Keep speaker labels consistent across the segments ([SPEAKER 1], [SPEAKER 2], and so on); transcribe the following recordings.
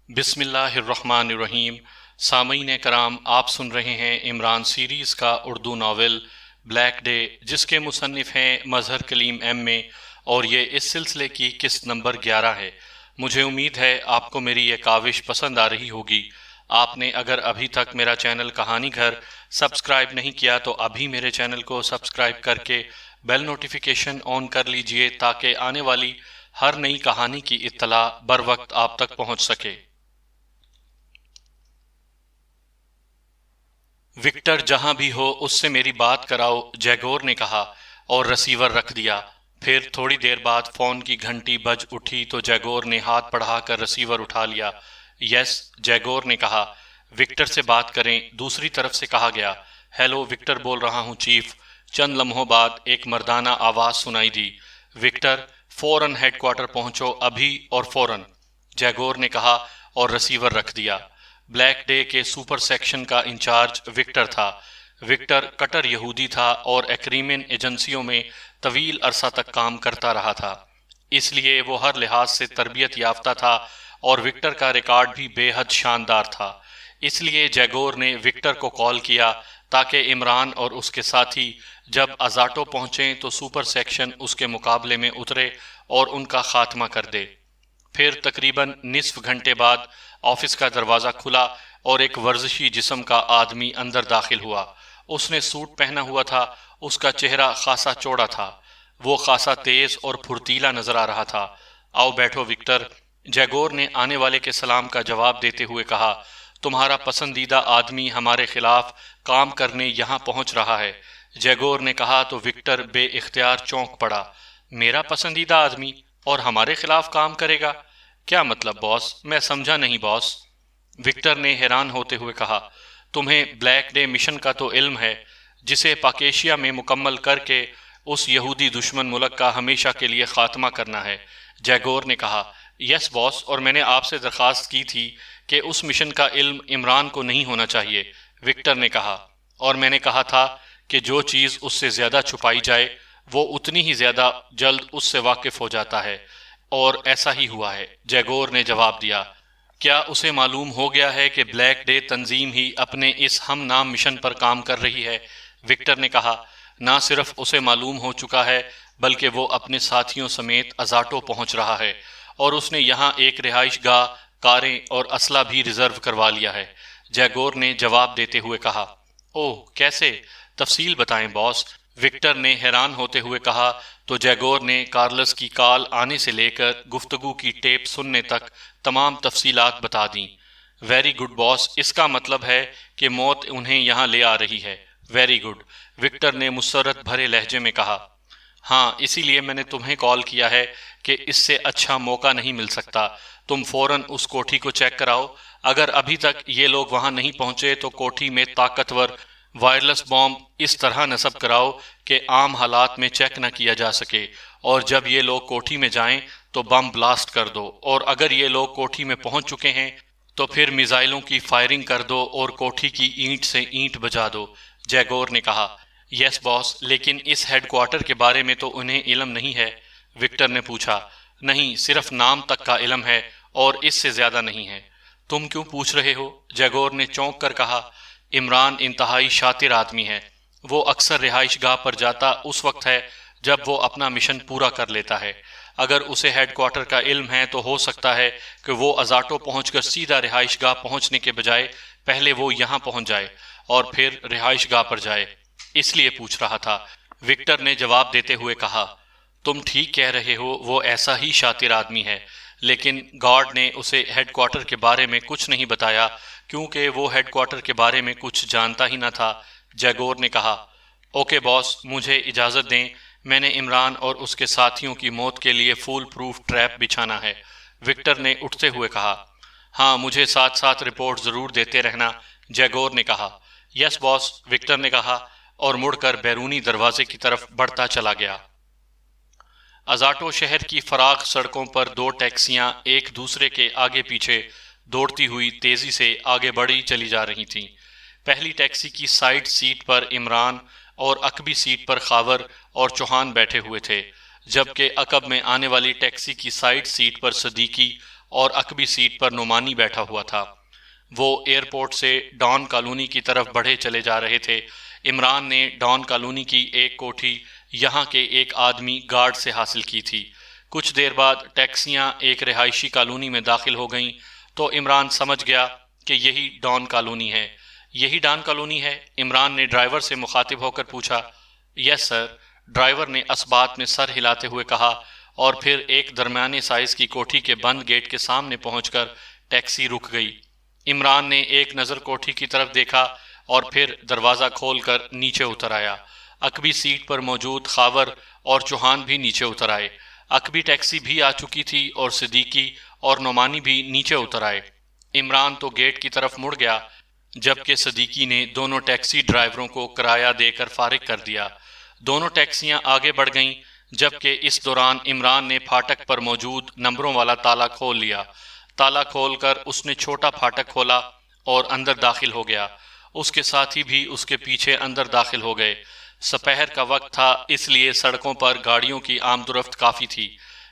[SPEAKER 1] بسم اللہ الرحمن الرحیم۔ سامعین کرام، آپ سن رہے ہیں عمران سیریز کا اردو ناول بلیک ڈے، جس کے مصنف ہیں مظہر کلیم ایم اے، اور یہ اس سلسلے کی قسط نمبر 11 ہے۔ مجھے امید ہے آپ کو میری یہ کاوش پسند آ رہی ہوگی۔ آپ نے اگر ابھی تک میرا چینل کہانی گھر سبسکرائب نہیں کیا تو ابھی میرے چینل کو سبسکرائب کر کے بیل نوٹیفیکیشن آن کر لیجئے تاکہ آنے والی ہر نئی کہانی کی اطلاع بر وقت آپ تک پہنچ سکے۔ وکٹر جہاں بھی ہو اس سے میری بات کراؤ، جیگور نے کہا اور رسیور رکھ دیا۔ پھر تھوڑی دیر بعد فون کی گھنٹی بج اٹھی تو جیگور نے ہاتھ بڑھا کر رسیور اٹھا لیا۔ یس، جیگور نے کہا۔ وکٹر سے بات کریں، دوسری طرف سے کہا گیا۔ ہیلو، وکٹر بول رہا ہوں چیف۔ چند لمحوں بعد ایک مردانہ آواز سنائی دی۔ وکٹر، فوراً ہیڈ کوارٹر پہنچو، ابھی اور فوراً، جیگور نے کہا اور رسیور رکھ دیا۔ بلیک ڈے کے سپر سیکشن کا انچارج وکٹر تھا۔ وکٹر کٹر یہودی تھا اور ایکریمن ایجنسیوں میں طویل عرصہ تک کام کرتا رہا تھا، اس لیے وہ ہر لحاظ سے تربیت یافتہ تھا اور وکٹر کا ریکارڈ بھی بے حد شاندار تھا۔ اس لیے جیگور نے وکٹر کو کال کیا تاکہ عمران اور اس کے ساتھی جب ازاٹو پہنچیں تو سپر سیکشن اس کے مقابلے میں اترے اور ان کا خاتمہ کر دے۔ پھر تقریباً نصف گھنٹے بعد آفس کا دروازہ کھلا اور ایک ورزشی جسم کا آدمی اندر داخل ہوا۔ اس نے سوٹ پہنا ہوا تھا، اس کا چہرہ خاصا چوڑا تھا، وہ خاصا تیز اور پھرتیلا نظر آ رہا تھا۔ آؤ بیٹھو وکٹر، جیگور نے آنے والے کے سلام کا جواب دیتے ہوئے کہا۔ تمہارا پسندیدہ آدمی ہمارے خلاف کام کرنے یہاں پہنچ رہا ہے، جیگور نے کہا تو وکٹر بے اختیار چونک پڑا۔ میرا پسندیدہ آدمی اور ہمارے خلاف کام کرے گا؟ کیا مطلب باس؟ میں سمجھا نہیں باس، وکٹر نے حیران ہوتے ہوئے کہا۔ تمہیں بلیک ڈے مشن کا تو علم ہے، جسے پاکیشیا میں مکمل کر کے اس یہودی دشمن ملک کا ہمیشہ کے لیے خاتمہ کرنا ہے، جیگور نے کہا۔ یس باس، اور میں نے آپ سے درخواست کی تھی کہ اس مشن کا علم عمران کو نہیں ہونا چاہیے، وکٹر نے کہا، اور میں نے کہا تھا کہ جو چیز اس سے زیادہ چھپائی جائے وہ اتنی ہی زیادہ جلد اس سے واقف ہو جاتا ہے، اور ایسا ہی ہوا ہے، جیگور نے جواب دیا۔ کیا اسے معلوم ہو گیا ہے کہ بلیک ڈے تنظیم ہی اپنے اس ہم نام مشن پر کام کر رہی ہے؟ وکٹر نے کہا۔ نہ صرف اسے معلوم ہو چکا ہے بلکہ وہ اپنے ساتھیوں سمیت ازاٹو پہنچ رہا ہے، اور اس نے یہاں ایک رہائش گاہ، کاریں اور اسلحہ بھی ریزرو کروا لیا ہے، جیگور نے جواب دیتے ہوئے کہا۔ اوہ، کیسے؟ تفصیل بتائیں باس، وکٹر نے حیران ہوتے ہوئے کہا تو جیگور نے کارلس کی کال آنے سے لے کر گفتگو کی ٹیپ سننے تک تمام تفصیلات بتا دیں۔ ویری گڈ باس، اس کا مطلب ہے کہ موت انہیں یہاں لے آ رہی ہے۔ ویری گڈ، وکٹر نے مسرت بھرے لہجے میں کہا۔ ہاں، اسی لیے میں نے تمہیں کال کیا ہے کہ اس سے اچھا موقع نہیں مل سکتا۔ تم فوراً اس کوٹھی کو چیک کراؤ۔ اگر ابھی تک یہ لوگ وہاں نہیں پہنچے تو کوٹھی میں طاقتور وائرلیس بام اس طرح نصب کراؤ کہ عام حالات میں چیک نہ کیا جا سکے، اور جب یہ لوگ کوٹھی میں جائیں تو بم بلاسٹ کر دو، اور اگر یہ لوگ کوٹھی میں پہنچ چکے ہیں تو پھر میزائلوں کی فائرنگ کر دو اور کوٹھی کی اینٹ سے اینٹ بجا دو، جیگور نے کہا۔ یس باس، لیکن اس ہیڈ کوارٹر کے بارے میں تو انہیں علم نہیں ہے، وکٹر نے پوچھا۔ نہیں، صرف نام تک کا علم ہے اور اس سے زیادہ نہیں ہے۔ تم کیوں پوچھ رہے ہو؟ جیگور نے چونک کر کہا۔ عمران انتہائی شاطر آدمی ہے، وہ اکثر رہائش گاہ پر جاتا اس وقت ہے جب وہ اپنا مشن پورا کر لیتا ہے۔ اگر اسے ہیڈ کوارٹر کا علم ہے تو ہو سکتا ہے کہ وہ ازاٹو پہنچ کر سیدھا رہائش گاہ پہنچنے کے بجائے پہلے وہ یہاں پہنچ جائے اور پھر رہائش گاہ پر جائے، اس لیے پوچھ رہا تھا، وکٹر نے جواب دیتے ہوئے کہا۔ تم ٹھیک کہہ رہے ہو، وہ ایسا ہی شاطر آدمی ہے، لیکن گارڈ نے اسے ہیڈ کوارٹر کے بارے میں کچھ نہیں بتایا کیونکہ وہ ہیڈ کوارٹر کے بارے میں کچھ جانتا ہی نہ تھا، جیگور نے کہا۔ اوکے باس، مجھے اجازت دیں، میں نے عمران اور اس کے ساتھیوں کی موت کے لیے فول پروف ٹریپ بچھانا ہے، وکٹر نے اٹھتے ہوئے کہا۔ ہاں، مجھے ساتھ ساتھ رپورٹ ضرور دیتے رہنا، جیگور نے کہا۔ یس باس، وکٹر نے کہا اور مڑ کر بیرونی دروازے کی طرف بڑھتا چلا گیا۔ ازاٹو شہر کی فراخ سڑکوں پر دو ٹیکسیاں ایک دوسرے کے آگے پیچھے دوڑتی ہوئی تیزی سے آگے بڑھی چلی جا رہی تھیں۔ پہلی ٹیکسی کی سائیڈ سیٹ پر عمران اور عقبی سیٹ پر خاور اور چوہان بیٹھے ہوئے تھے، جبکہ عقب میں آنے والی ٹیکسی کی سائیڈ سیٹ پر صدیقی اور عقبی سیٹ پر نعمانی بیٹھا ہوا تھا۔ وہ ایئرپورٹ سے ڈان کالونی کی طرف بڑھے چلے جا رہے تھے۔ عمران نے ڈان کالونی کی ایک کوٹھی یہاں کے ایک آدمی گارڈ سے حاصل کی تھی۔ کچھ دیر بعد ٹیکسیاں ایک رہائشی کالونی میں داخل ہو گئیں تو عمران سمجھ گیا کہ یہی ڈان کالونی ہے۔ یہی ڈان کالونی ہے؟ عمران نے ڈرائیور سے مخاطب ہو کر پوچھا۔ یس سر، ڈرائیور نے اثبات میں سر ہلاتے ہوئے کہا، اور پھر ایک درمیانے سائز کی کوٹھی کے بند گیٹ کے سامنے پہنچ کر ٹیکسی رک گئی۔ عمران نے ایک نظر کوٹھی کی طرف دیکھا اور پھر دروازہ کھول کر نیچے اتر آیا۔ عقبی سیٹ پر موجود خاور اور چوہان بھی نیچے اتر آئے۔ عقبی ٹیکسی بھی آ چکی تھی اور صدیقی اور نعمانی بھی نیچے اتر آئے۔ عمران تو گیٹ کی طرف مڑ گیا، جبکہ صدیقی نے دونوں ٹیکسی ڈرائیوروں کو کرایہ دے کر فارغ کر دیا۔ دونوں ٹیکسیاں آگے بڑھ گئیں، جبکہ اس دوران عمران نے پھاٹک پر موجود نمبروں والا تالا کھول لیا۔ تالا کھول کر اس نے چھوٹا پھاٹک کھولا اور اندر داخل ہو گیا۔ اس کے ساتھی بھی اس کے پیچھے اندر داخل ہو گئے۔ سپہر کا وقت تھا، اس لیے سڑکوں پر گاڑیوں کی آمد و رفت کافی تھی۔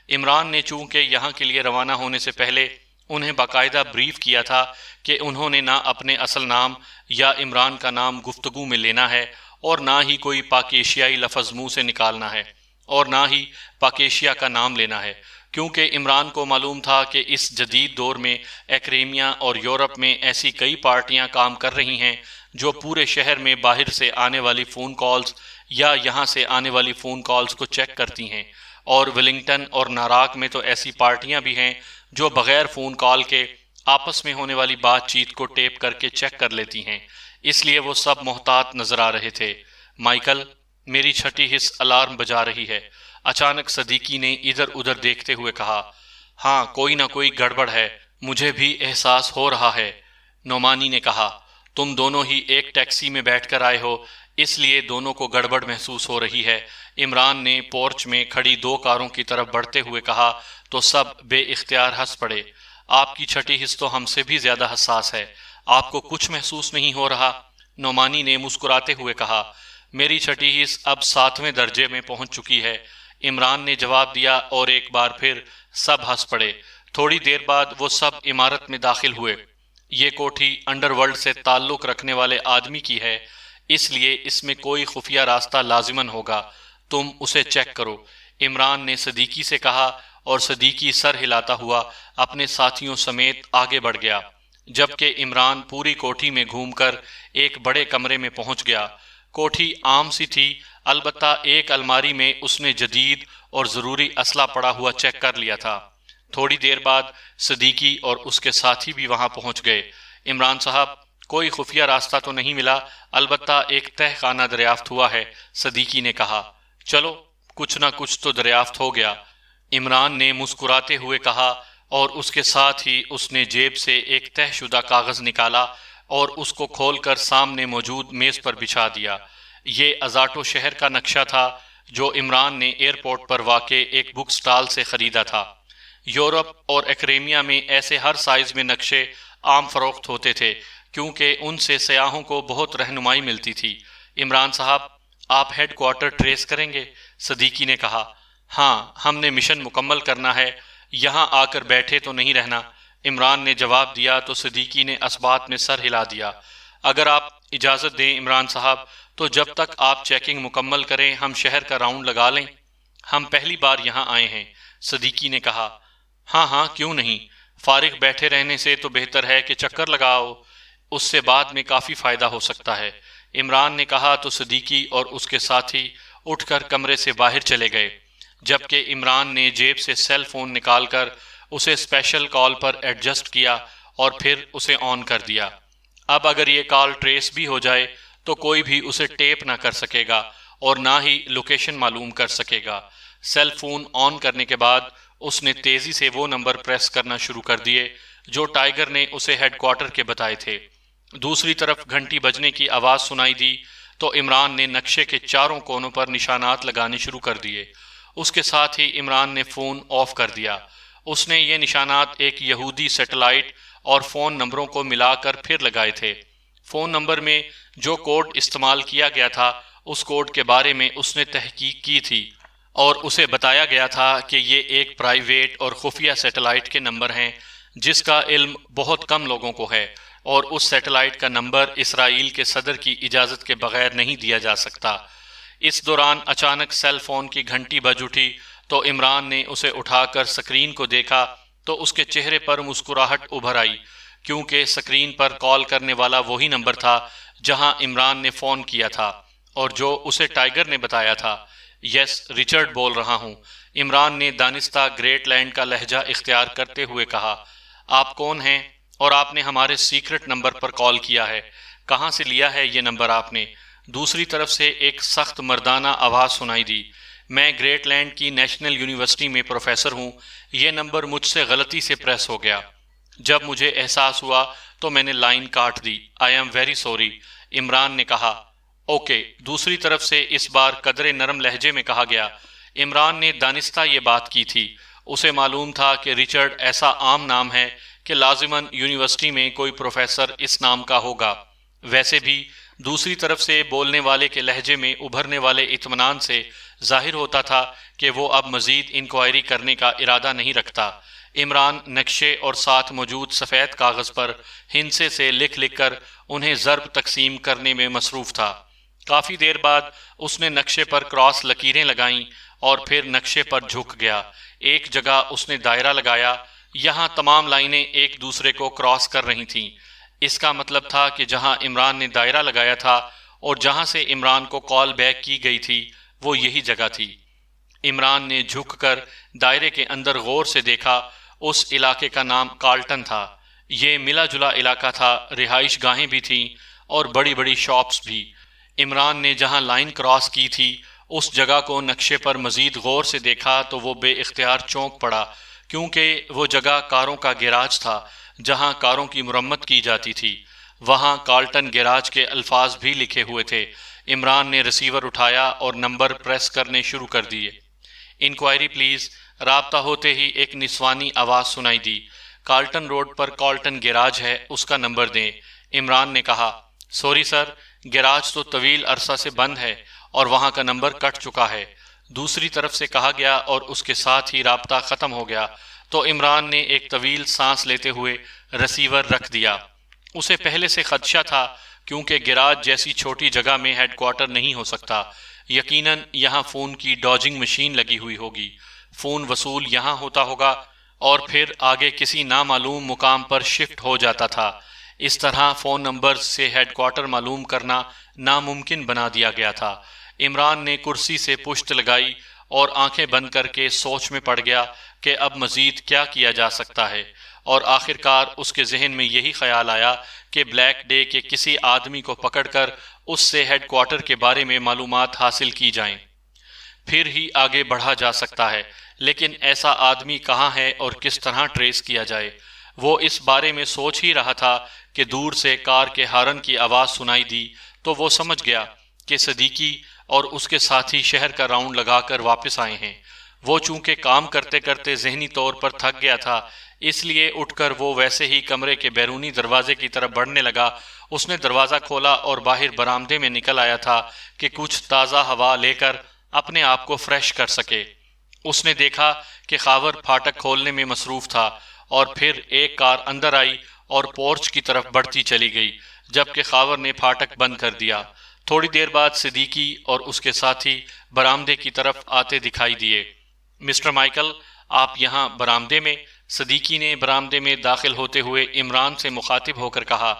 [SPEAKER 1] عمران نے چونکہ یہاں کے لیے روانہ ہونے سے پہلے انہیں باقاعدہ بریف کیا تھا کہ انہوں نے نہ اپنے اصل نام یا عمران کا نام گفتگو میں لینا ہے، اور نہ ہی کوئی پاک ایشیائی لفظ منہ سے نکالنا ہے، اور نہ ہی پاک ایشیا کا نام لینا ہے، کیونکہ عمران کو معلوم تھا کہ اس جدید دور میں ایکریمیا اور یورپ میں ایسی کئی پارٹیاں کام کر رہی ہیں جو پورے شہر میں باہر سے آنے والی فون کالز یا یہاں سے آنے والی فون کالز کو چیک کرتی ہیں، اور ولنگٹن اور ناراک میں تو ایسی پارٹیاں بھی ہیں جو بغیر فون کال کے آپس میں ہونے والی بات چیت کو ٹیپ کر کے چیک کر لیتی ہیں۔ اس لیے وہ سب محتاط نظر آ رہے تھے۔ مائیکل، میری چھٹی حص الارم بجا رہی ہے، اچانک صدیقی نے ادھر ادھر دیکھتے ہوئے کہا۔ ہاں، کوئی نہ کوئی گڑبڑ ہے، مجھے بھی احساس ہو رہا ہے، نعمانی نے کہا۔ تم دونوں ہی ایک ٹیکسی میں بیٹھ کر آئے ہو، اس لیے دونوں کو گڑبڑ محسوس ہو رہی ہے۔ عمران نے پورچ میں کھڑی دو کاروں کی طرف بڑھتے ہوئے کہا تو سب بے اختیار ہنس پڑے۔ آپ کی چھٹی حص تو ہم سے بھی زیادہ حساس ہے، آپ کو کچھ محسوس نہیں ہو رہا؟ نعمانی نے مسکراتے ہوئے کہا۔ میری چھٹی حص اب 7ویں درجے میں پہنچ چکی ہے، عمران نے جواب دیا، اور ایک بار پھر سب ہنس پڑے۔ تھوڑی دیر بعد وہ سب عمارت میں داخل ہوئے۔ یہ کوٹھی انڈر ورلڈ سے تعلق رکھنے والے آدمی کی ہے، اس لیے اس میں کوئی خفیہ راستہ لازماً ہوگا، تم اسے چیک کرو، عمران نے صدیقی سے کہا، اور صدیقی سر ہلاتا ہوا اپنے ساتھیوں سمیت آگے بڑھ گیا، جبکہ عمران پوری کوٹھی میں گھوم کر ایک بڑے کمرے میں پہنچ گیا۔ کوٹھی عام سی تھی، البتہ ایک الماری میں اس نے جدید اور ضروری اسلحہ پڑا ہوا چیک کر لیا تھا۔ تھوڑی دیر بعد صدیقی اور اس کے ساتھی بھی وہاں پہنچ گئے۔ عمران صاحب، کوئی خفیہ راستہ تو نہیں ملا، البتہ ایک تہہ خانہ دریافت ہوا ہے، صدیقی نے کہا۔ چلو، کچھ نہ کچھ تو دریافت ہو گیا، عمران نے مسکراتے ہوئے کہا، اور اس کے ساتھ ہی اس نے جیب سے ایک طے شدہ کاغذ نکالا اور اس کو کھول کر سامنے موجود میز پر بچھا دیا۔ یہ ازاٹو شہر کا نقشہ تھا جو عمران نے ایئرپورٹ پر واقع ایک بک سٹال سے خریدا تھا۔ یورپ اور ایکریمیا میں ایسے ہر سائز میں نقشے عام فروخت ہوتے تھے، کیونکہ ان سے سیاحوں کو بہت رہنمائی ملتی تھی۔ عمران صاحب، آپ ہیڈ کوارٹر ٹریس کریں گے؟ صدیقی نے کہا۔ ہاں، ہم نے مشن مکمل کرنا ہے، یہاں آ کر بیٹھے تو نہیں رہنا، عمران نے جواب دیا تو صدیقی نے اثبات میں سر ہلا دیا۔ اگر آپ اجازت دیں عمران صاحب، تو جب تک آپ چیکنگ مکمل کریں ہم شہر کا راؤنڈ لگا لیں۔ ہم پہلی بار یہاں آئے ہیں، صدیقی نے کہا۔ ہاں ہاں، کیوں نہیں، فارغ بیٹھے رہنے سے تو بہتر ہے کہ چکر لگاؤ، اس سے بعد میں کافی فائدہ ہو سکتا ہے، عمران نے کہا تو صدیقی اور اس کے ساتھی اٹھ کر کمرے سے باہر چلے گئے، جبکہ عمران نے جیب سے سیل فون نکال کر اسے اسپیشل کال پر ایڈجسٹ کیا اور پھر اسے آن کر دیا۔ اب اگر یہ کال ٹریس بھی ہو جائے تو کوئی بھی اسے ٹیپ نہ کر سکے گا اور نہ ہی لوکیشن معلوم کر سکے گا۔ سیل فون آن کرنے کے بعد اس نے تیزی سے وہ نمبر پریس کرنا شروع کر دیے جو ٹائیگر نے اسے ہیڈ کوارٹر کے بتائے تھے۔ دوسری طرف گھنٹی بجنے کی آواز سنائی دی تو عمران نے نقشے کے چاروں کونوں پر نشانات لگانے شروع کر دیے۔ اس کے ساتھ ہی عمران نے فون آف کر دیا۔ اس نے یہ نشانات ایک یہودی سیٹلائٹ اور فون نمبروں کو ملا کر پھر لگائے تھے۔ فون نمبر میں جو کوڈ استعمال کیا گیا تھا اس کوڈ کے بارے میں اس نے تحقیق کی تھی۔ اور اسے بتایا گیا تھا کہ یہ ایک پرائیویٹ اور خفیہ سیٹلائٹ کے نمبر ہیں جس کا علم بہت کم لوگوں کو ہے، اور اس سیٹلائٹ کا نمبر اسرائیل کے صدر کی اجازت کے بغیر نہیں دیا جا سکتا۔ اس دوران اچانک سیل فون کی گھنٹی بج اٹھی تو عمران نے اسے اٹھا کر سکرین کو دیکھا تو اس کے چہرے پر مسکراہٹ ابھر آئی، کیونکہ سکرین پر کال کرنے والا وہی نمبر تھا جہاں عمران نے فون کیا تھا اور جو اسے ٹائیگر نے بتایا تھا۔ یس، رچرڈ بول رہا ہوں، عمران نے دانستہ گریٹ لینڈ کا لہجہ اختیار کرتے ہوئے کہا۔ آپ کون ہیں اور آپ نے ہمارے سیکرٹ نمبر پر کال کیا ہے؟ کہاں سے لیا ہے یہ نمبر آپ نے؟ دوسری طرف سے ایک سخت مردانہ آواز سنائی دی۔ میں گریٹ لینڈ کی نیشنل یونیورسٹی میں پروفیسر ہوں، یہ نمبر مجھ سے غلطی سے پریس ہو گیا۔ جب مجھے احساس ہوا تو میں نے لائن کاٹ دی۔ I am very sorry, Imran نے کہا۔ اوکے، دوسری طرف سے اس بار قدرے نرم لہجے میں کہا گیا۔ عمران نے دانستہ یہ بات کی تھی، اسے معلوم تھا کہ رچرڈ ایسا عام نام ہے کہ لازماً یونیورسٹی میں کوئی پروفیسر اس نام کا ہوگا۔ ویسے بھی دوسری طرف سے بولنے والے کے لہجے میں ابھرنے والے اطمینان سے ظاہر ہوتا تھا کہ وہ اب مزید انکوائری کرنے کا ارادہ نہیں رکھتا۔ عمران نقشے اور ساتھ موجود سفید کاغذ پر ہندسے سے لکھ لکھ کر انہیں ضرب تقسیم کرنے میں مصروف تھا۔ کافی دیر بعد اس نے نقشے پر کراس لکیریں لگائیں اور پھر نقشے پر جھک گیا۔ ایک جگہ اس نے دائرہ لگایا، یہاں تمام لائنیں ایک دوسرے کو کراس کر رہی تھیں۔ اس کا مطلب تھا کہ جہاں عمران نے دائرہ لگایا تھا اور جہاں سے عمران کو کال بیک کی گئی تھی وہ یہی جگہ تھی۔ عمران نے جھک کر دائرے کے اندر غور سے دیکھا۔ اس علاقے کا نام کارلٹن تھا۔ یہ ملا جلا علاقہ تھا، رہائش گاہیں بھی تھیں اور بڑی بڑی شاپس بھی۔ عمران نے جہاں لائن کراس کی تھی اس جگہ کو نقشے پر مزید غور سے دیکھا تو وہ بے اختیار چونک پڑا، کیونکہ وہ جگہ کاروں کا گیراج تھا جہاں کاروں کی مرمت کی جاتی تھی۔ وہاں کارلٹن گیراج کے الفاظ بھی لکھے ہوئے تھے۔ عمران نے ریسیور اٹھایا اور نمبر پریس کرنے شروع کر دیے۔ Inquiry please. رابطہ ہوتے ہی ایک نسوانی آواز سنائی دی۔ کارلٹن روڈ پر کارلٹن گیراج ہے، اس کا نمبر دیں۔ عمران نے کہا، سوری سر، گیراج تو طویل عرصہ سے بند ہے اور وہاں کا نمبر کٹ چکا ہے، دوسری طرف سے کہا گیا، اور اس کے ساتھ ہی رابطہ ختم ہو گیا تو عمران نے ایک طویل سانس لیتے ہوئے ریسیور رکھ دیا۔ اسے پہلے سے خدشہ تھا کیونکہ گیراج جیسی چھوٹی جگہ میں ہیڈ کوارٹر نہیں ہو سکتا۔ یقیناً یہاں فون کی ڈاجنگ مشین لگی ہوئی ہوگی، فون وصول یہاں ہوتا ہوگا اور پھر آگے کسی نامعلوم مقام پر شفٹ ہو جاتا تھا۔ اس طرح فون نمبر سے ہیڈ کوارٹر معلوم کرنا ناممکن بنا دیا گیا تھا۔ عمران نے کرسی سے پشت لگائی اور آنکھیں بند کر کے سوچ میں پڑ گیا کہ اب مزید کیا کیا جا سکتا ہے، اور آخرکار اس کے ذہن میں یہی خیال آیا کہ بلیک ڈے کے کسی آدمی کو پکڑ کر اس سے ہیڈ کوارٹر کے بارے میں معلومات حاصل کی جائیں، پھر ہی آگے بڑھا جا سکتا ہے۔ لیکن ایسا آدمی کہاں ہے اور کس طرح ٹریس کیا جائے؟ وہ اس بارے میں سوچ ہی رہا تھا کہ دور سے کار کے ہارن کی آواز سنائی دی تو وہ سمجھ گیا کہ صدیقی اور اس کے ساتھی شہر کا راؤنڈ لگا کر واپس آئے ہیں۔ وہ چونکہ کام کرتے کرتے ذہنی طور پر تھک گیا تھا، اس لیے اٹھ کر وہ ویسے ہی کمرے کے بیرونی دروازے کی طرف بڑھنے لگا۔ اس نے دروازہ کھولا اور باہر برآمدے میں نکل آیا تھا کہ کچھ تازہ ہوا لے کر اپنے آپ کو فریش کر سکے۔ اس نے دیکھا کہ خاور پھاٹک کھولنے میں مصروف تھا، اور پھر ایک کار اندر آئی اور پورچ کی طرف بڑھتی چلی گئی، جبکہ خاور نے پھاٹک بند کر دیا۔ تھوڑی دیر بعد صدیقی اور اس کے ساتھی برآمدے کی طرف آتے دکھائی دیے۔ مسٹر مائیکل، آپ یہاں برآمدے میں؟ صدیقی نے برآمدے میں داخل ہوتے ہوئے عمران سے مخاطب ہو کر کہا۔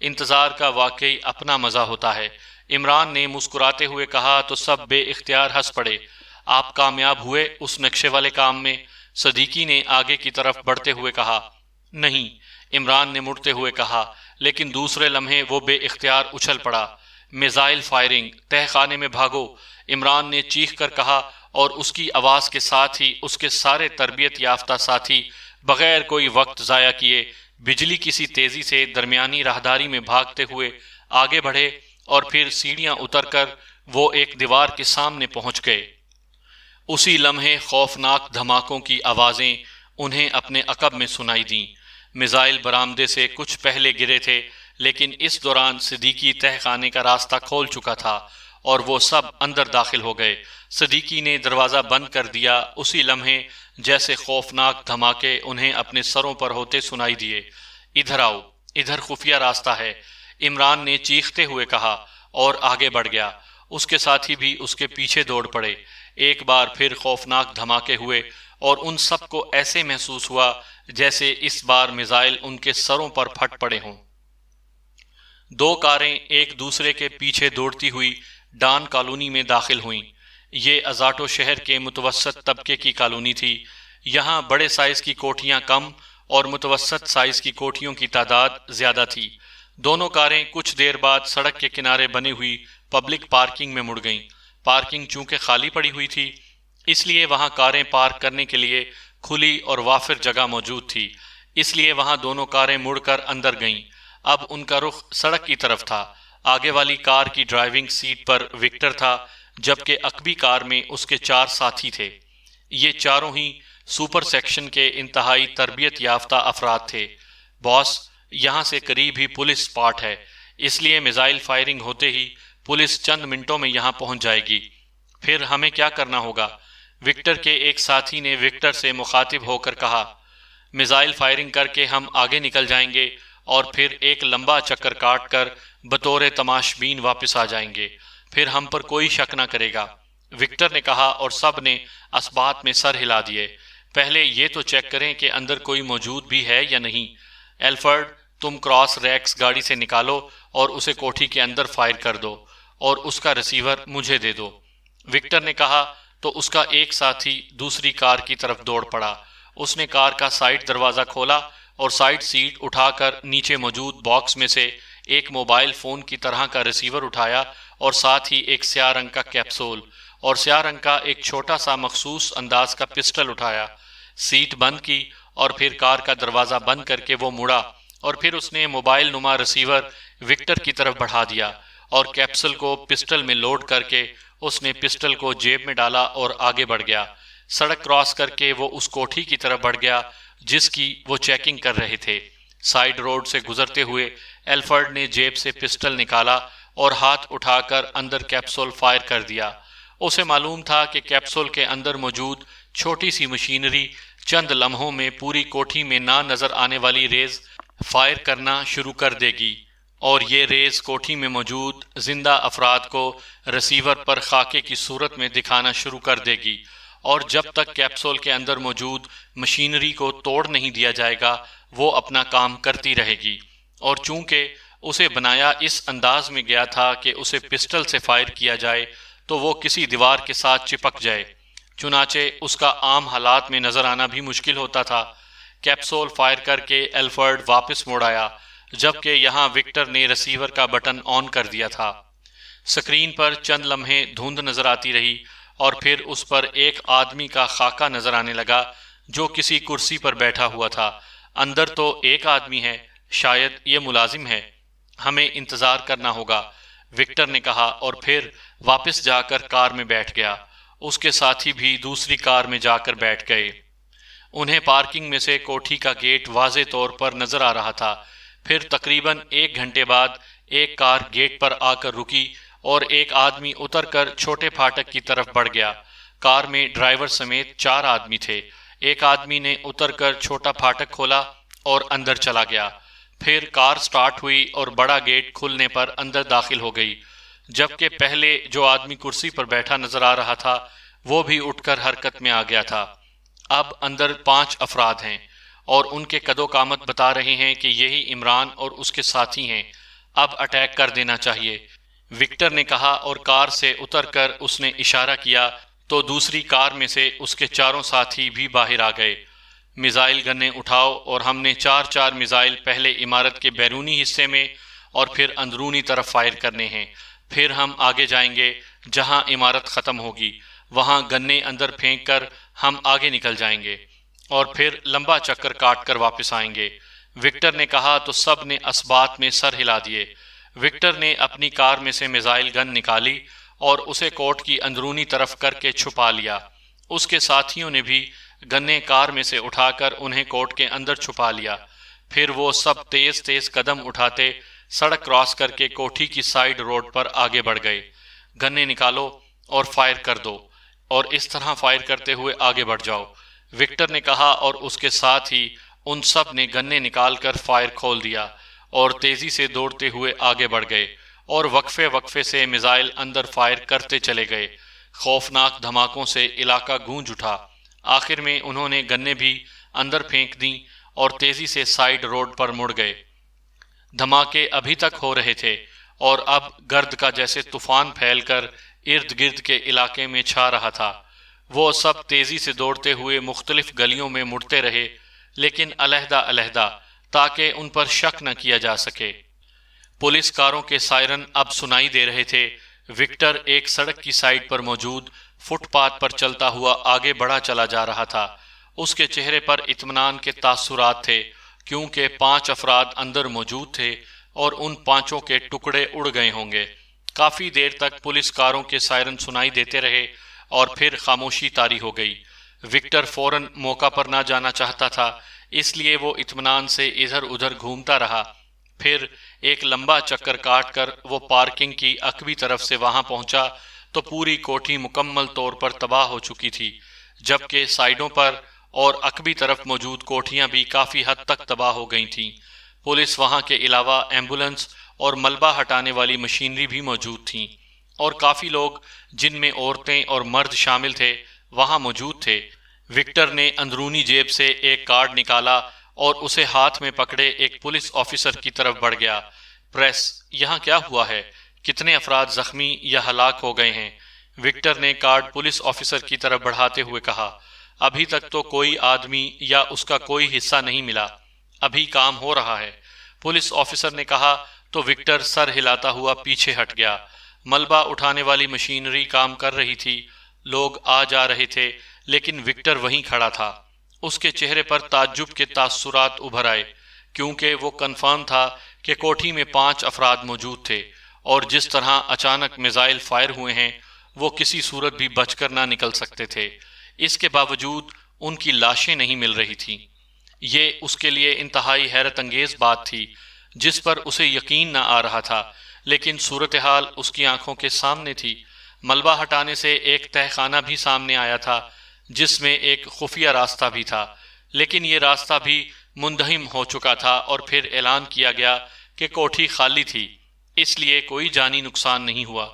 [SPEAKER 1] انتظار کا واقعی اپنا مزہ ہوتا ہے، عمران نے مسکراتے ہوئے کہا تو سب بے اختیار ہنس پڑے۔ آپ کامیاب ہوئے اس نقشے والے کام میں؟ صدیقی نے آگے کی طرف بڑھتے ہوئے کہا۔ نہیں، عمران نے مڑتے ہوئے کہا، لیکن دوسرے لمحے وہ بے اختیار اچھل پڑا۔ میزائل فائرنگ، تہ خانے میں بھاگو، عمران نے چیخ کر کہا، اور اس کی آواز کے ساتھ ہی اس کے سارے تربیت یافتہ ساتھی بغیر کوئی وقت ضائع کیے بجلی کی سی تیزی سے درمیانی راہداری میں بھاگتے ہوئے آگے بڑھے، اور پھر سیڑھیاں اتر کر وہ ایک دیوار کے سامنے پہنچ گئے۔ اسی لمحے خوفناک دھماکوں کی آوازیں انہیں اپنے عقب میں سنائی دیں۔ میزائل برآمدے سے کچھ پہلے گرے تھے، لیکن اس دوران صدیقی تہ خانے کا راستہ کھول چکا تھا اور وہ سب اندر داخل ہو گئے۔ صدیقی نے دروازہ بند کر دیا۔ اسی لمحے جیسے خوفناک دھماکے انہیں اپنے سروں پر ہوتے سنائی دیے۔ ادھر آؤ، ادھر خفیہ راستہ ہے، عمران نے چیختے ہوئے کہا اور آگے بڑھ گیا۔ اس کے ساتھی بھی اس کے پیچھے دوڑ پڑے۔ ایک بار پھر خوفناک دھماکے ہوئے اور ان سب کو ایسے محسوس ہوا جیسے اس بار میزائل ان کے سروں پر پھٹ پڑے ہوں۔ دو کاریں ایک دوسرے کے پیچھے دوڑتی ہوئی ڈان کالونی میں داخل ہوئیں۔ یہ ازاٹو شہر کے متوسط طبقے کی کالونی تھی۔ یہاں بڑے سائز کی کوٹھیاں کم اور متوسط سائز کی کوٹھیوں کی تعداد زیادہ تھی۔ دونوں کاریں کچھ دیر بعد سڑک کے کنارے بنی ہوئی پبلک پارکنگ میں مڑ گئیں۔ پارکنگ چونکہ خالی پڑی ہوئی تھی اس لیے وہاں کاریں پارک کرنے کے لیے کھلی اور وافر جگہ موجود تھی، اس لیے وہاں دونوں کاریں مڑ کر اندر گئیں۔ اب ان کا رخ سڑک کی طرف تھا۔ آگے والی کار کی ڈرائیونگ سیٹ پر وکٹر تھا، جبکہ عقبی کار میں اس کے 4 ساتھی تھے۔ یہ چاروں ہی سپر سیکشن کے انتہائی تربیت یافتہ افراد تھے۔ باس، یہاں سے قریب ہی پولیس اسپاٹ ہے، اس لیے میزائل فائرنگ ہوتے ہی پولیس چند منٹوں میں یہاں پہنچ جائے گی۔ پھر ہمیں کیا کرنا ہوگا؟ وکٹر کے ایک ساتھی نے وکٹر سے مخاطب ہو کر کہا۔ میزائل فائرنگ کر کے ہم آگے نکل جائیں گے اور پھر ایک لمبا چکر کاٹ کر بطور تماش بین واپس آ جائیں گے، پھر ہم پر کوئی شک نہ کرے گا، وکٹر نے کہا، اور سب نے اسبات میں سر ہلا دیے۔ پہلے یہ تو چیک کریں کہ اندر کوئی موجود بھی ہے یا نہیں۔ ایلفرڈ، تم کراس ریکس گاڑی سے نکالو اور اسے کوٹھی کے اندر فائر کر دو اور اس کا ریسیور مجھے دے دو۔ وکٹر نے کہا تو اس کا ایک ساتھی دوسری کار کی طرف دوڑ پڑا۔ اس نے کار کا سائیڈ دروازہ کھولا اور سائیڈ سیٹ اٹھا کر نیچے موجود باکس میں سے ایک موبائل فون کی طرح کا ریسیور اٹھایا اور ساتھ ہی ایک سیاہ رنگ کا کیپسول اور سیاہ رنگ کا ایک چھوٹا سا مخصوص انداز کا پسٹل اٹھایا۔ سیٹ بند کی اور پھر کار کا دروازہ بند کر کے وہ مڑا اور پھر اس نے موبائل نما ریسیور وکٹر کی طرف بڑھا دیا اور کیپسول کو پسٹل میں لوڈ کر کے اس نے پسٹل کو جیب میں ڈالا اور آگے بڑھ گیا۔ سڑک کراس کر کے وہ اس کوٹھی کی طرف بڑھ گیا جس کی وہ چیکنگ کر رہے تھے۔ سائیڈ روڈ سے گزرتے ہوئے ایلفرڈ نے جیب سے پسٹل نکالا اور ہاتھ اٹھا کر اندر کیپسول فائر کر دیا۔ اسے معلوم تھا کہ کیپسول کے اندر موجود چھوٹی سی مشینری چند لمحوں میں پوری کوٹھی میں نہ نظر آنے والی ریز فائر کرنا شروع کر دے گی اور یہ ریز کوٹھی میں موجود زندہ افراد کو ریسیور پر خاکے کی صورت میں دکھانا شروع کر دے گی، اور جب تک کیپسول کے اندر موجود مشینری کو توڑ نہیں دیا جائے گا وہ اپنا کام کرتی رہے گی۔ اور چونکہ اسے بنایا اس انداز میں گیا تھا کہ اسے پسٹل سے فائر کیا جائے تو وہ کسی دیوار کے ساتھ چپک جائے، چنانچہ اس کا عام حالات میں نظر آنا بھی مشکل ہوتا تھا۔ کیپسول فائر کر کے ایلفرڈ واپس موڑ آیا، جبکہ یہاں وکٹر نے ریسیور کا بٹن آن کر دیا تھا۔ سکرین پر چند لمحے دھند نظر آتی رہی اور پھر اس پر ایک آدمی کا خاکہ نظر آنے لگا جو کسی کرسی پر بیٹھا ہوا تھا۔ اندر تو ایک آدمی ہے، شاید یہ ملازم ہے، ہمیں انتظار کرنا ہوگا، وکٹر نے کہا اور پھر واپس جا کر کار میں بیٹھ گیا۔ اس کے ساتھی بھی دوسری کار میں جا کر بیٹھ گئے۔ انہیں پارکنگ میں سے کوٹھی کا گیٹ واضح طور پر نظر آ رہا تھا۔ پھر تقریباً 1 گھنٹے بعد ایک کار گیٹ پر آ کر رکی اور ایک آدمی اتر کر چھوٹے پھاٹک کی طرف بڑھ گیا۔ کار میں ڈرائیور سمیت 4 آدمی تھے۔ ایک آدمی نے اتر کر چھوٹا پھاٹک کھولا اور اندر چلا گیا۔ پھر کار سٹارٹ ہوئی اور بڑا گیٹ کھلنے پر اندر داخل ہو گئی، جبکہ پہلے جو آدمی کرسی پر بیٹھا نظر آ رہا تھا وہ بھی اٹھ کر حرکت میں آ گیا تھا۔ اب اندر 5 افراد ہیں اور ان کے قد و قامت بتا رہے ہیں کہ یہی عمران اور اس کے ساتھی ہیں۔ اب اٹیک کر دینا چاہیے، وکٹر نے کہا اور کار سے اتر کر اس نے اشارہ کیا تو دوسری کار میں سے اس کے 4 ساتھی بھی باہر آ گئے۔ میزائل گنیں اٹھاؤ اور ہم نے 4 میزائل پہلے عمارت کے بیرونی حصے میں اور پھر اندرونی طرف فائر کرنے ہیں۔ پھر ہم آگے جائیں گے جہاں عمارت ختم ہوگی، وہاں گنے اندر پھینک کر ہم آگے نکل جائیں گے اور پھر لمبا چکر کاٹ کر واپس آئیں گے، وکٹر نے کہا تو سب نے اسبات میں سر ہلا دیے۔ وکٹر نے اپنی کار میں سے میزائل گن نکالی اور اسے کوٹ کی اندرونی طرف کر کے چھپا لیا۔ اس کے ساتھیوں نے بھی گنے کار میں سے اٹھا کر انہیں کوٹ کے اندر چھپا لیا۔ پھر وہ سب تیز تیز قدم اٹھاتے سڑک کراس کر کے کوٹھی کی سائیڈ روڈ پر آگے بڑھ گئے۔ گنے نکالو اور فائر کر دو، اور اس طرح فائر کرتے ہوئے آگے بڑھ جاؤ۔ وکٹر نے کہا، اور اس کے ساتھ ہی ان سب نے گنے نکال کر فائر کھول دیا اور تیزی سے دوڑتے ہوئے آگے بڑھ گئے اور وقفے وقفے سے میزائل اندر فائر کرتے چلے گئے۔ خوفناک دھماکوں سے علاقہ گونج اٹھا۔ آخر میں انہوں نے گنے بھی اندر پھینک دیں اور تیزی سے سائیڈ روڈ پر مڑ گئے۔ دھماکے ابھی تک ہو رہے تھے اور اب گرد کا جیسے طوفان پھیل کر ارد گرد کے علاقے میں چھا رہا تھا۔ وہ سب تیزی سے دوڑتے ہوئے مختلف گلیوں میں مڑتے رہے، لیکن علیحدہ علیحدہ، تاکہ ان پر شک نہ کیا جا سکے۔ پولیس کاروں کے سائرن اب سنائی دے رہے تھے۔ وکٹر ایک سڑک کی سائیڈ پر موجود فٹ پاتھ پر چلتا ہوا آگے بڑھا چلا جا رہا تھا۔ اس کے چہرے پر اطمینان کے تاثرات تھے، کیونکہ 5 افراد اندر موجود تھے اور ان 5 کے ٹکڑے اڑ گئے ہوں گے۔ کافی دیر تک پولیس کاروں کے سائرن سنائی دیتے رہے اور پھر خاموشی طاری ہو گئی۔ وکٹر فوراً موقع پر نہ جانا چاہتا تھا، اس لیے وہ اطمینان سے ادھر ادھر گھومتا رہا۔ پھر ایک لمبا چکر کاٹ کر وہ پارکنگ کی عقبی طرف سے وہاں پہنچا تو پوری کوٹھی مکمل طور پر تباہ ہو چکی تھی، جبکہ سائیڈوں پر اور عقبی طرف موجود کوٹھیاں بھی کافی حد تک تباہ ہو گئی تھیں۔ پولیس وہاں کے علاوہ ایمبولنس اور ملبہ ہٹانے والی مشینری بھی موجود تھیں، اور کافی لوگ جن میں عورتیں اور مرد شامل تھے وہاں موجود تھے۔ وکٹر نے اندرونی جیب سے ایک کارڈ نکالا اور اسے ہاتھ میں پکڑے ایک پولیس آفیسر کی طرف بڑھ گیا۔ پریس، یہاں کیا ہوا ہے؟ کتنے افراد زخمی یا ہلاک ہو گئے ہیں؟ وکٹر نے کارڈ پولیس آفیسر کی طرف بڑھاتے ہوئے کہا۔ ابھی تک تو کوئی آدمی یا اس کا کوئی حصہ نہیں ملا، ابھی کام ہو رہا ہے، پولیس آفیسر نے کہا تو وکٹر سر ہلاتا ہوا پیچھے ہٹ گیا۔ ملبہ اٹھانے والی مشینری کام کر رہی تھی، لوگ آ جا رہے تھے، لیکن وکٹر وہیں کھڑا تھا۔ اس کے چہرے پر تعجب کے تاثرات ابھر آئے، کیونکہ وہ کنفرم تھا کہ کوٹھی میں 5 افراد موجود تھے، اور جس طرح اچانک میزائل فائر ہوئے ہیں وہ کسی صورت بھی بچ کر نہ نکل سکتے تھے۔ اس کے باوجود ان کی لاشیں نہیں مل رہی تھیں۔ یہ اس کے لیے انتہائی حیرت انگیز بات تھی، جس پر اسے یقین نہ آ رہا تھا، لیکن صورتحال اس کی آنکھوں کے سامنے تھی۔ ملبہ ہٹانے سے ایک تہہ خانہ بھی سامنے آیا تھا، جس میں ایک خفیہ راستہ بھی تھا، لیکن یہ راستہ بھی مندہم ہو چکا تھا اور پھر اعلان کیا گیا کہ کوٹھی خالی تھی، اس لیے کوئی جانی نقصان نہیں ہوا،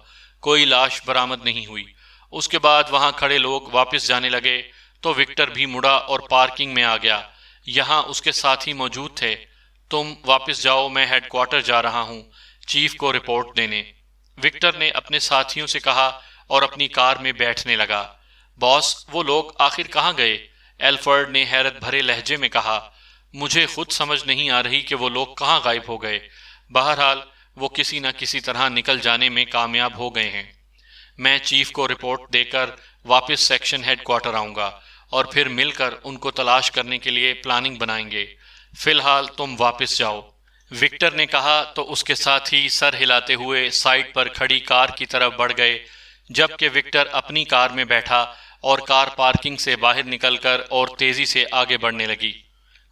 [SPEAKER 1] کوئی لاش برآمد نہیں ہوئی۔ اس کے بعد وہاں کھڑے لوگ واپس جانے لگے تو وکٹر بھی مڑا اور پارکنگ میں آ گیا۔ یہاں اس کے ساتھی موجود تھے۔ تم واپس جاؤ، میں ہیڈ کوارٹر جا رہا ہوں چیف کو رپورٹ دینے، وکٹر نے اپنے ساتھیوں سے کہا اور اپنی کار میں بیٹھنے لگا۔ باس، وہ لوگ آخر کہاں گئے؟ ایلفرڈ نے حیرت بھرے لہجے میں کہا۔ مجھے خود سمجھ نہیں آ رہی کہ وہ لوگ کہاں غائب ہو گئے۔ بہرحال وہ کسی نہ کسی طرح نکل جانے میں کامیاب ہو گئے ہیں۔ میں چیف کو رپورٹ دے کر واپس سیکشن ہیڈ کوارٹر آؤں گا، اور پھر مل کر ان کو تلاش کرنے کے لیے پلاننگ بنائیں گے۔ فی الحال تم واپس جاؤ، وکٹر نے کہا تو اس کے ساتھی سر ہلاتے ہوئے سائیڈ پر کھڑی کار کی طرف بڑھ گئے، جبکہ وکٹر اپنی کار میں بیٹھا اور کار پارکنگ سے باہر نکل کر اور تیزی سے آگے بڑھنے لگی۔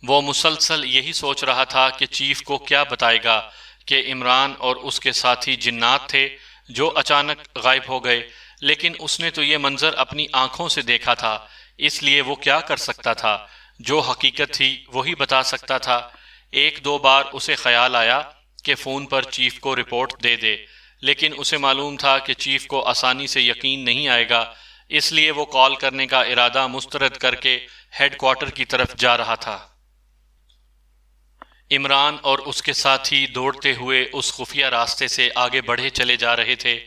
[SPEAKER 1] وہ مسلسل یہی سوچ رہا تھا کہ چیف کو کیا بتائے گا کہ عمران اور اس کے ساتھی جنات تھے جو اچانک غائب ہو گئے، لیکن اس نے تو یہ منظر اپنی آنکھوں سے دیکھا تھا، اس لیے وہ کیا کر سکتا تھا؟ جو حقیقت تھی وہی بتا سکتا تھا۔ 1-2 بار اسے خیال آیا کہ فون پر چیف کو رپورٹ دے دے، لیکن اسے معلوم تھا کہ چیف کو آسانی سے یقین نہیں آئے گا، اس لیے وہ کال کرنے کا ارادہ مسترد کر کے ہیڈ کوارٹر کی طرف جا رہا تھا۔ عمران اور اس کے ساتھی دوڑتے ہوئے اس خفیہ راستے سے آگے بڑھے چلے جا رہے تھے۔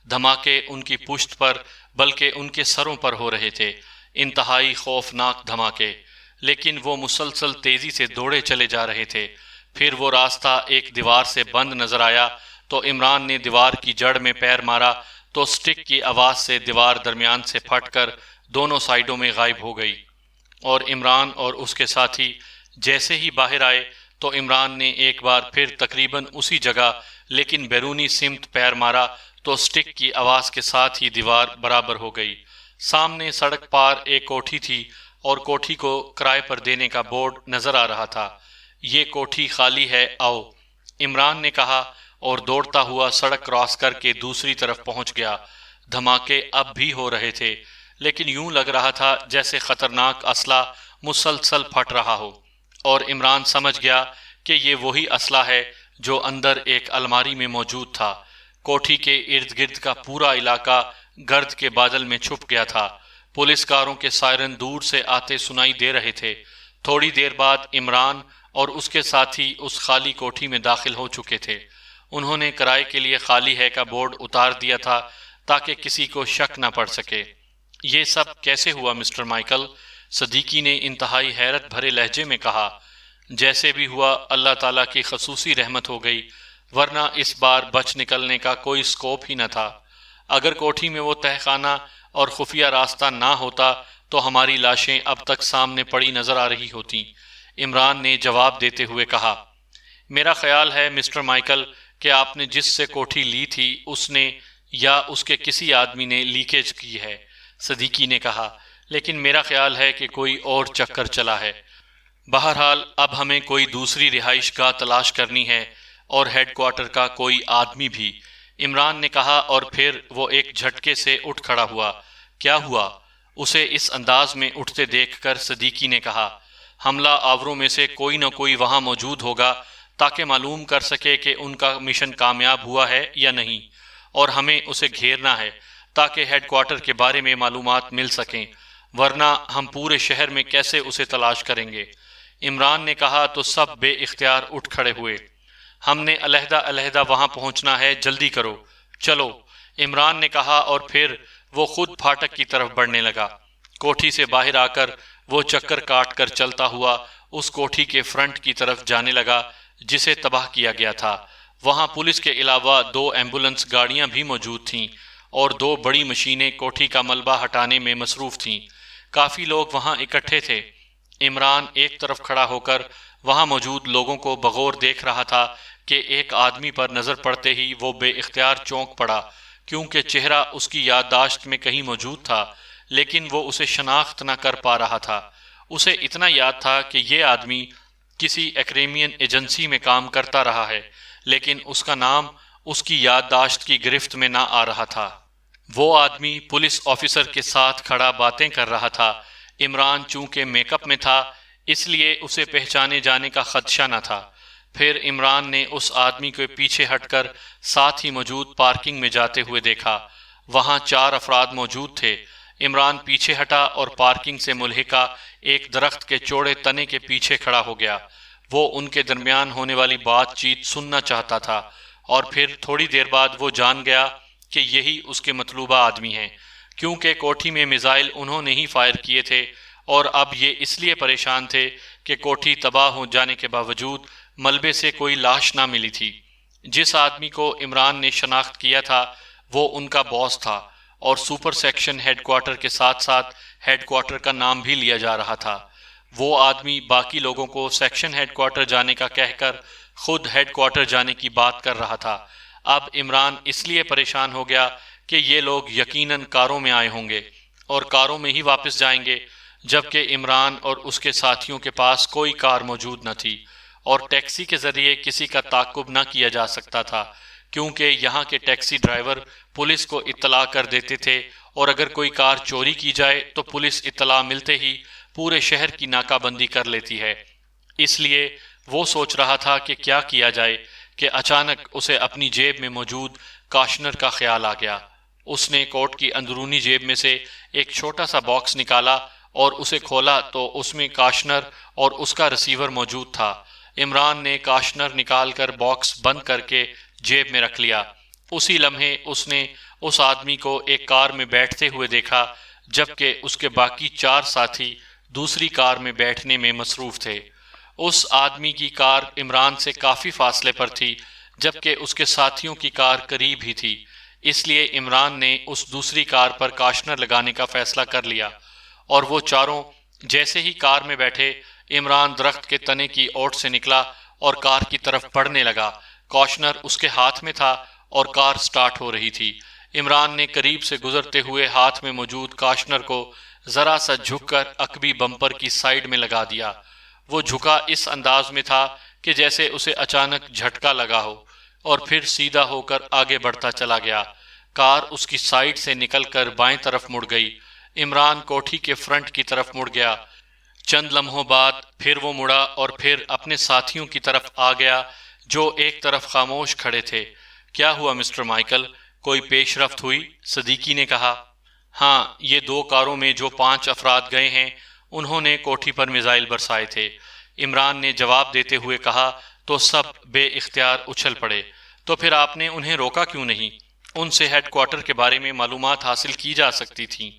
[SPEAKER 1] دھماکے ان کی پشت پر بلکہ ان کے سروں پر ہو رہے تھے، انتہائی خوفناک دھماکے، لیکن وہ مسلسل تیزی سے دوڑے چلے جا رہے تھے۔ پھر وہ راستہ ایک دیوار سے بند نظر آیا تو عمران نے دیوار کی جڑ میں پیر مارا تو سٹک کی آواز سے دیوار درمیان سے پھٹ کر دونوں سائیڈوں میں غائب ہو گئی، اور عمران اور اس کے ساتھی جیسے ہی باہر آئے تو عمران نے ایک بار پھر تقریباً اسی جگہ لیکن بیرونی سمت پیر مارا تو سٹک کی آواز کے ساتھ ہی دیوار برابر ہو گئی۔ سامنے سڑک پار ایک کوٹھی تھی اور کوٹھی کو کرائے پر دینے کا بورڈ نظر آ رہا تھا۔ یہ کوٹھی خالی ہے، آؤ، عمران نے کہا اور دوڑتا ہوا سڑک کراس کر کے دوسری طرف پہنچ گیا۔ دھماکے اب بھی ہو رہے تھے، لیکن یوں لگ رہا تھا جیسے خطرناک اسلحہ مسلسل پھٹ رہا ہو، اور عمران سمجھ گیا کہ یہ وہی اسلحہ ہے جو اندر ایک الماری میں موجود تھا۔ کوٹھی کے ارد گرد کا پورا علاقہ گرد کے بادل میں چھپ گیا تھا۔ پولیس کاروں کے سائرن دور سے آتے سنائی دے رہے تھے۔ تھوڑی دیر بعد عمران اور اس کے ساتھی اس خالی کوٹھی میں داخل ہو چکے تھے۔ انہوں نے کرائے کے لیے خالی ہے کا بورڈ اتار دیا تھا تاکہ کسی کو شک نہ پڑ سکے۔ یہ سب کیسے ہوا مسٹر مائیکل؟ صدیقی نے انتہائی حیرت بھرے لہجے میں کہا۔ جیسے بھی ہوا اللہ تعالیٰ کی خصوصی رحمت ہو گئی، ورنہ اس بار بچ نکلنے کا کوئی سکوپ ہی نہ تھا۔ اگر کوٹھی میں وہ تہہ خانہ اور خفیہ راستہ نہ ہوتا تو ہماری لاشیں اب تک سامنے پڑی نظر آ رہی ہوتیں، عمران نے جواب دیتے ہوئے کہا۔ میرا خیال ہے مسٹر مائیکل کہ آپ نے جس سے کوٹھی لی تھی اس نے یا اس کے کسی آدمی نے لیکیج کی ہے، صدیقی نے کہا، لیکن میرا خیال ہے کہ کوئی اور چکر چلا ہے۔ بہرحال اب ہمیں کوئی دوسری رہائش گاہ تلاش کرنی ہے اور ہیڈ کوارٹر کا کوئی آدمی بھی، عمران نے کہا، اور پھر وہ ایک جھٹکے سے اٹھ کھڑا ہوا۔ کیا ہوا؟ اسے اس انداز میں اٹھتے دیکھ کر صدیقی نے کہا، حملہ آوروں میں سے کوئی نہ کوئی وہاں موجود ہوگا تاکہ معلوم کر سکے کہ ان کا مشن کامیاب ہوا ہے یا نہیں، اور ہمیں اسے گھیرنا ہے تاکہ ہیڈ کوارٹر کے بارے میں معلومات مل سکیں، ورنہ ہم پورے شہر میں کیسے اسے تلاش کریں گے؟ عمران نے کہا تو سب بے اختیار اٹھ کھڑے ہوئے۔ ہم نے علیحدہ علیحدہ وہاں پہنچنا ہے، جلدی کرو، چلو، عمران نے کہا، اور پھر وہ خود پھاٹک کی طرف بڑھنے لگا۔ کوٹھی سے باہر آ کر وہ چکر کاٹ کر چلتا ہوا اس کوٹھی کے فرنٹ کی طرف جانے لگا جسے تباہ کیا گیا تھا۔ وہاں پولیس کے علاوہ 2 ایمبولنس گاڑیاں بھی موجود تھیں اور 2 بڑی مشینیں کوٹھی کا ملبہ ہٹانے میں مصروف تھیں۔ کافی لوگ وہاں اکٹھے تھے۔ عمران ایک طرف کھڑا ہو کر وہاں موجود لوگوں کو بغور دیکھ رہا تھا کہ ایک آدمی پر نظر پڑتے ہی وہ بے اختیار چونک پڑا، کیونکہ چہرہ اس کی یادداشت میں کہیں موجود تھا، لیکن وہ اسے شناخت نہ کر پا رہا تھا۔ اسے اتنا یاد تھا کہ یہ آدمی کسی ایکریمین ایجنسی میں کام کرتا رہا ہے، لیکن اس کا نام اس کی یادداشت کی گرفت میں نہ آ رہا تھا۔ وہ آدمی پولیس آفیسر کے ساتھ کھڑا باتیں کر رہا تھا۔ عمران چونکہ میک اپ میں تھا اس لیے اسے پہچانے جانے کا خدشہ نہ تھا۔ پھر عمران نے اس آدمی کو پیچھے ہٹ کر ساتھ ہی موجود پارکنگ میں جاتے ہوئے دیکھا۔ وہاں 4 افراد موجود تھے۔ عمران پیچھے ہٹا اور پارکنگ سے ملحقہ ایک درخت کے چوڑے تنے کے پیچھے کھڑا ہو گیا۔ وہ ان کے درمیان ہونے والی بات چیت سننا چاہتا تھا، اور پھر تھوڑی دیر بعد وہ جان گیا کہ یہی اس کے مطلوبہ آدمی ہیں، کیونکہ کوٹھی میں میزائل انہوں نے ہی فائر کیے تھے، اور اب یہ اس لیے پریشان تھے کہ کوٹھی تباہ ہو جانے کے باوجود ملبے سے کوئی لاش نہ ملی تھی۔ جس آدمی کو عمران نے شناخت کیا تھا وہ ان کا باس تھا، اور سپر سیکشن ہیڈ کوارٹر کے ساتھ ساتھ ہیڈ کوارٹر کا نام بھی لیا جا رہا تھا۔ وہ آدمی باقی لوگوں کو سیکشن ہیڈ کوارٹر جانے کا کہہ کر خود ہیڈ کوارٹر جانے کی بات کر رہا تھا۔ اب عمران اس لیے پریشان ہو گیا کہ یہ لوگ یقیناً کاروں میں آئے ہوں گے اور کاروں میں ہی واپس جائیں گے، جبکہ عمران اور اس کے ساتھیوں کے پاس کوئی کار موجود نہ تھی، اور ٹیکسی کے ذریعے کسی کا تعاقب نہ کیا جا سکتا تھا، کیونکہ یہاں کے ٹیکسی ڈرائیور پولیس کو اطلاع کر دیتے تھے، اور اگر کوئی کار چوری کی جائے تو پولیس اطلاع ملتے ہی پورے شہر کی ناکہ بندی کر لیتی ہے۔ اس لیے وہ سوچ رہا تھا کہ کیا کیا جائے کہ اچانک اسے اپنی جیب میں موجود کاشنر کا خیال آ گیا۔ اس نے کوٹ کی اندرونی جیب میں سے ایک چھوٹا سا باکس نکالا اور اسے کھولا تو اس میں کاشنر اور اس کا ریسیور موجود تھا۔ عمران نے کاشنر نکال کر باکس بند کر کے جیب میں رکھ لیا۔ اسی لمحے اس نے اس آدمی کو ایک کار میں بیٹھتے ہوئے دیکھا، جبکہ اس کے باقی 4 ساتھی دوسری کار میں بیٹھنے میں مصروف تھے۔ اس آدمی کی کار عمران سے کافی فاصلے پر تھی، جبکہ اس کے ساتھیوں کی کار قریب ہی تھی، اس لیے عمران نے اس دوسری کار پر کاشنر لگانے کا فیصلہ کر لیا، اور وہ چاروں جیسے ہی کار میں بیٹھے، عمران درخت کے تنے کی اوٹ سے نکلا اور کار کی طرف بڑھنے لگا۔ کاشنر اس کے ہاتھ میں تھا اور کار سٹارٹ ہو رہی تھی۔ عمران نے قریب سے گزرتے ہوئے ہاتھ میں موجود کاشنر کو ذرا سا جھک کر عقبی بمپر کی سائیڈ میں لگا دیا۔ وہ جھکا اس انداز میں تھا کہ جیسے اسے اچانک جھٹکا لگا ہو۔ اور پھر سیدھا ہو کر آگے بڑھتا چلا گیا۔ کار اس کی سائیڈ سے نکل کر بائیں طرف مڑ گئی۔ عمران کوٹھی کے فرنٹ کی طرف مڑ گیا۔ چند لمحوں بعد پھر وہ مڑا اور پھر اپنے ساتھیوں کی طرف آ گیا جو ایک طرف خاموش کھڑے تھے۔ کیا ہوا مسٹر مائیکل، کوئی پیش رفت ہوئی؟ صدیقی نے کہا۔ ہاں، یہ 2 کاروں میں جو 5 افراد گئے ہیں انہوں نے کوٹھی پر میزائل برسائے تھے، عمران نے جواب دیتے ہوئے کہا۔ تو سب بے اختیار اچھل پڑے۔ تو پھر آپ نے انہیں روکا کیوں نہیں؟ ان سے ہیڈ کوارٹر کے بارے میں معلومات حاصل کی جا سکتی تھیں۔